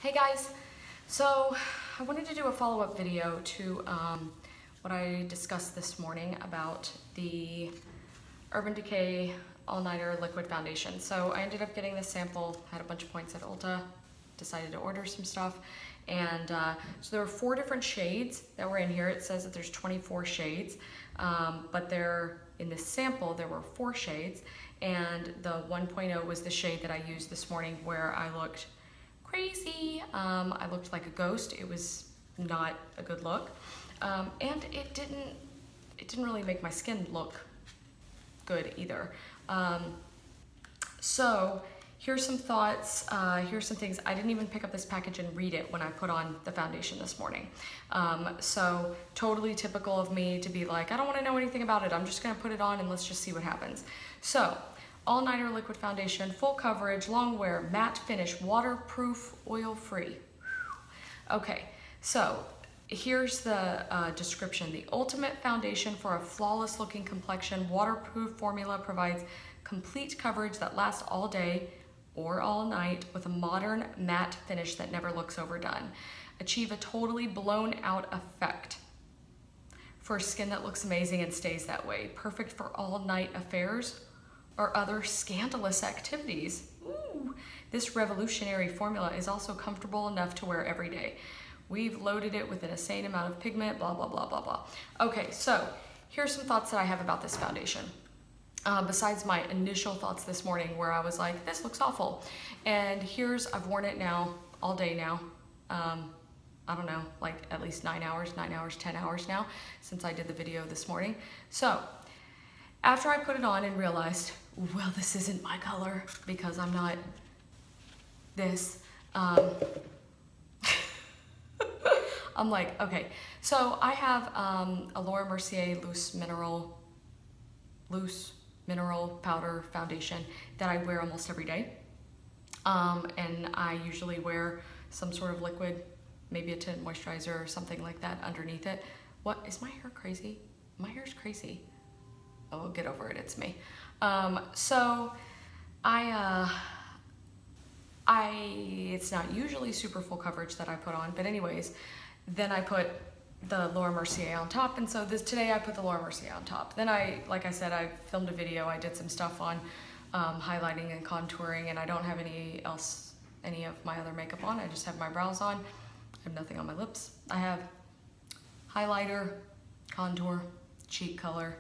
Hey guys, so I wanted to do a follow-up video to what I discussed this morning about the Urban Decay All-Nighter Liquid Foundation. So I ended up getting this sample, had a bunch of points at Ulta, decided to order some stuff, and so there were 4 different shades that were in here. It says that there's 24 shades, but in this sample there were 4 shades, and the 1.0 was the shade that I used this morning where I looked crazy. I looked like a ghost. It was not a good look, and it didn't really make my skin look good either. So here's some thoughts. Here's some things. I didn't even pick up this package and read it when I put on the foundation this morning. So totally typical of me to be like, I don't want to know anything about it. I'm just going to put it on and let's just see what happens. So All-Nighter Liquid Foundation, full coverage, long wear, matte finish, waterproof, oil-free. Okay, so here's the description. The ultimate foundation for a flawless looking complexion. Waterproof formula provides complete coverage that lasts all day or all night with a modern matte finish that never looks overdone. Achieve a totally blown out effect for skin that looks amazing and stays that way. Perfect for all night affairs or other scandalous activities. Ooh. This revolutionary formula is also comfortable enough to wear every day. We've loaded it with an insane amount of pigment, blah, blah, blah, blah, blah. Okay, so here's some thoughts that I have about this foundation. Besides my initial thoughts this morning where I was like, this looks awful. And I've worn it now, all day now. I don't know, like at least 9 hours, 10 hours now since I did the video this morning. So after I put it on and realized, well, this isn't my color because I'm not this, I'm like, okay. So I have a Laura Mercier loose mineral powder foundation that I wear almost every day. And I usually wear some sort of liquid, maybe a tint moisturizer or something like that underneath it. What, is my hair crazy? My hair's crazy. Oh, get over it, it's me. So it's not usually super full coverage that I put on, but anyways, then I put the Laura Mercier on top, and so today I put the Laura Mercier on top. Then like I said, I filmed a video, I did some stuff on highlighting and contouring, and I don't have any of my other makeup on. I just have my brows on. I have nothing on my lips. I have highlighter, contour, cheek color.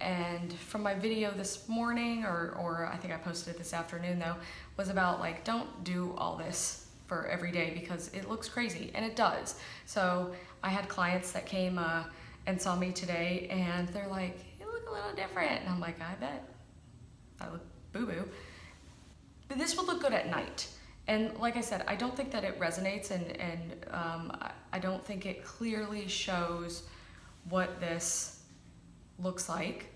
And from my video this morning, or I think I posted it this afternoon though, was about like, don't do all this for every day because it looks crazy, and it does. So I had clients that came and saw me today and they're like, you look a little different. And I'm like, I bet I look boo-boo. But this would look good at night. And like I said, I don't think that it resonates, and I don't think it clearly shows what this looks like,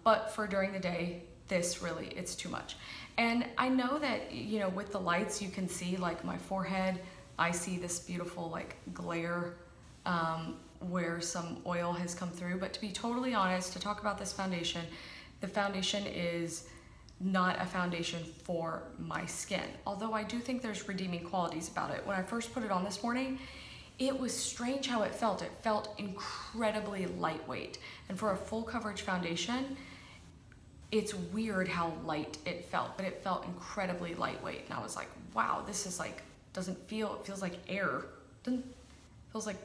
but for during the day, it's too much. And I know that, you know, with the lights you can see like my forehead, I see this beautiful like glare where some oil has come through, but to be totally honest, to talk about this foundation, the foundation is not a foundation for my skin, although I do think there's redeeming qualities about it. When I first put it on this morning, it was strange how it felt. It felt incredibly lightweight. And for a full coverage foundation, it's weird how light it felt, but it felt incredibly lightweight. And I was like, wow, this is like, it feels like air. Feels like,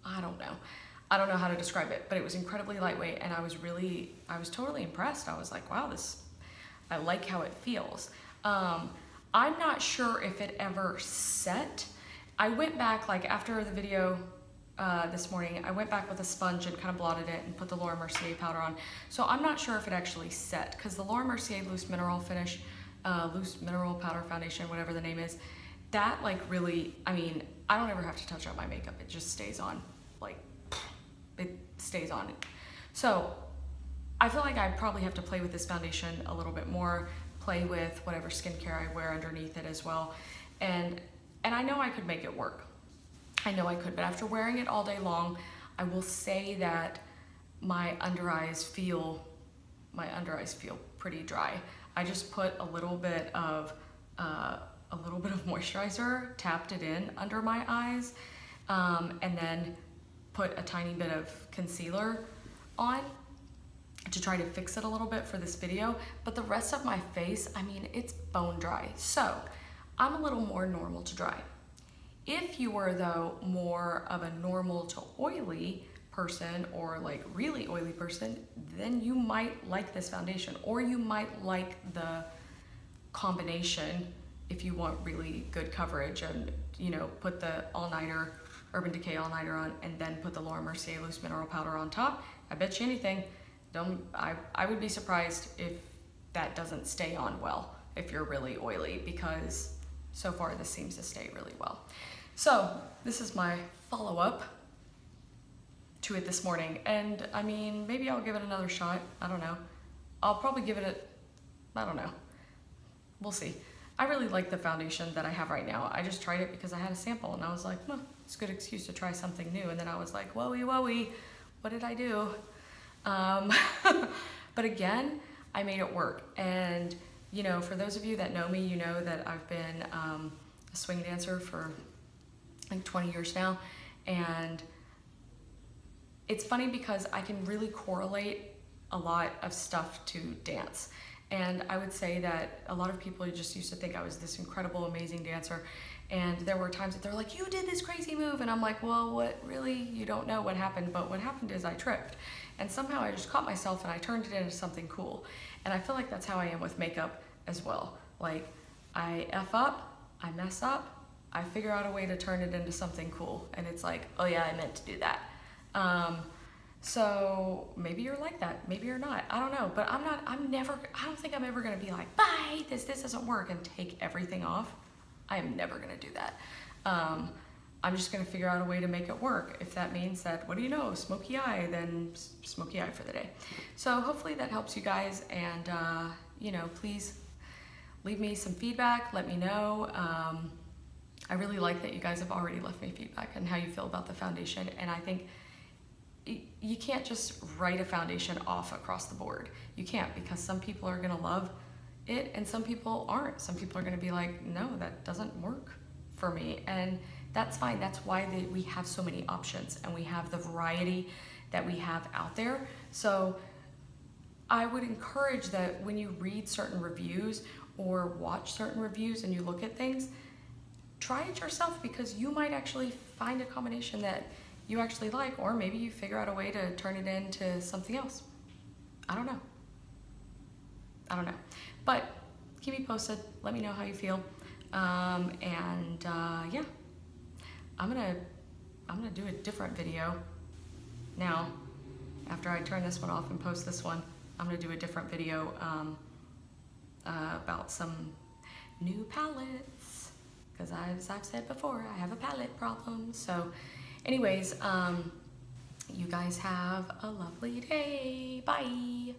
I don't know. I don't know how to describe it, but it was incredibly lightweight, and I was totally impressed. I was like, wow, I like how it feels. I'm not sure if it ever set. I went back, like after the video this morning, I went back with a sponge and kind of blotted it and put the Laura Mercier powder on. So I'm not sure if it actually set, because the Laura Mercier loose mineral powder foundation, whatever the name is, that like really, I mean, I don't ever have to touch up my makeup. It just stays on, like, it stays on. So I feel like I probably have to play with this foundation a little bit more, play with whatever skincare I wear underneath it as well. And I know I could make it work. I know I could, but after wearing it all day long, I will say that my under eyes feel pretty dry. I just put a little bit of a little bit of moisturizer, tapped it in under my eyes, and then put a tiny bit of concealer on to try to fix it a little bit for this video. But the rest of my face, I mean, it's bone dry. So I'm a little more normal to dry. If you were though more of a normal to oily person, or like really oily person, then you might like this foundation, or you might like the combination if you want really good coverage, and you know, put the all-nighter Urban Decay all-nighter on and then put the Laura Mercier loose mineral powder on top. I bet you anything, I would be surprised if that doesn't stay on well if you're really oily, because so far this seems to stay really well. So this is my follow-up to it this morning, and I mean, maybe I'll give it another shot. I don't know. I'll probably give it I don't know. We'll see. I really like the foundation that I have right now. I just tried it because I had a sample and I was like, well, it's a good excuse to try something new. And then I was like, whoa, what did I do? But again, I made it work. And you know, for those of you that know me, you know that I've been a swing dancer for like 20 years now. And it's funny because I can really correlate a lot of stuff to dance. And I would say that a lot of people just used to think I was this incredible, amazing dancer. And there were times that they're like, you did this crazy move. And I'm like, well, what, really? You don't know what happened. But what happened is I tripped. And somehow I just caught myself and I turned it into something cool. And I feel like that's how I am with makeup as well. Like, I F up, I mess up, I figure out a way to turn it into something cool. And it's like, oh yeah, I meant to do that. So maybe you're like that, maybe you're not, I don't know, but I don't think I'm ever gonna be like, bye, this doesn't work, and take everything off. I am never gonna do that. I'm just gonna figure out a way to make it work. If that means that, what do you know, smoky eye, then smoky eye for the day. So hopefully that helps you guys, and you know, please leave me some feedback, let me know. I really like that you guys have already left me feedback on how you feel about the foundation, and I think you can't just write a foundation off across the board. You can't, because some people are gonna love it and some people aren't. Some people are gonna be like, no, that doesn't work for me. And that's fine. That's why we have so many options and we have the variety that we have out there. So I would encourage that when you read certain reviews or watch certain reviews and you look at things, try it yourself, because you might actually find a combination that you actually like, or maybe you figure out a way to turn it into something else. I don't know. But keep me posted. Let me know how you feel. Yeah, I'm gonna do a different video now. After I turn this one off and post this one, I'm gonna do a different video about some new palettes, because as I've said before, I have a palette problem. So anyways, you guys have a lovely day. Bye.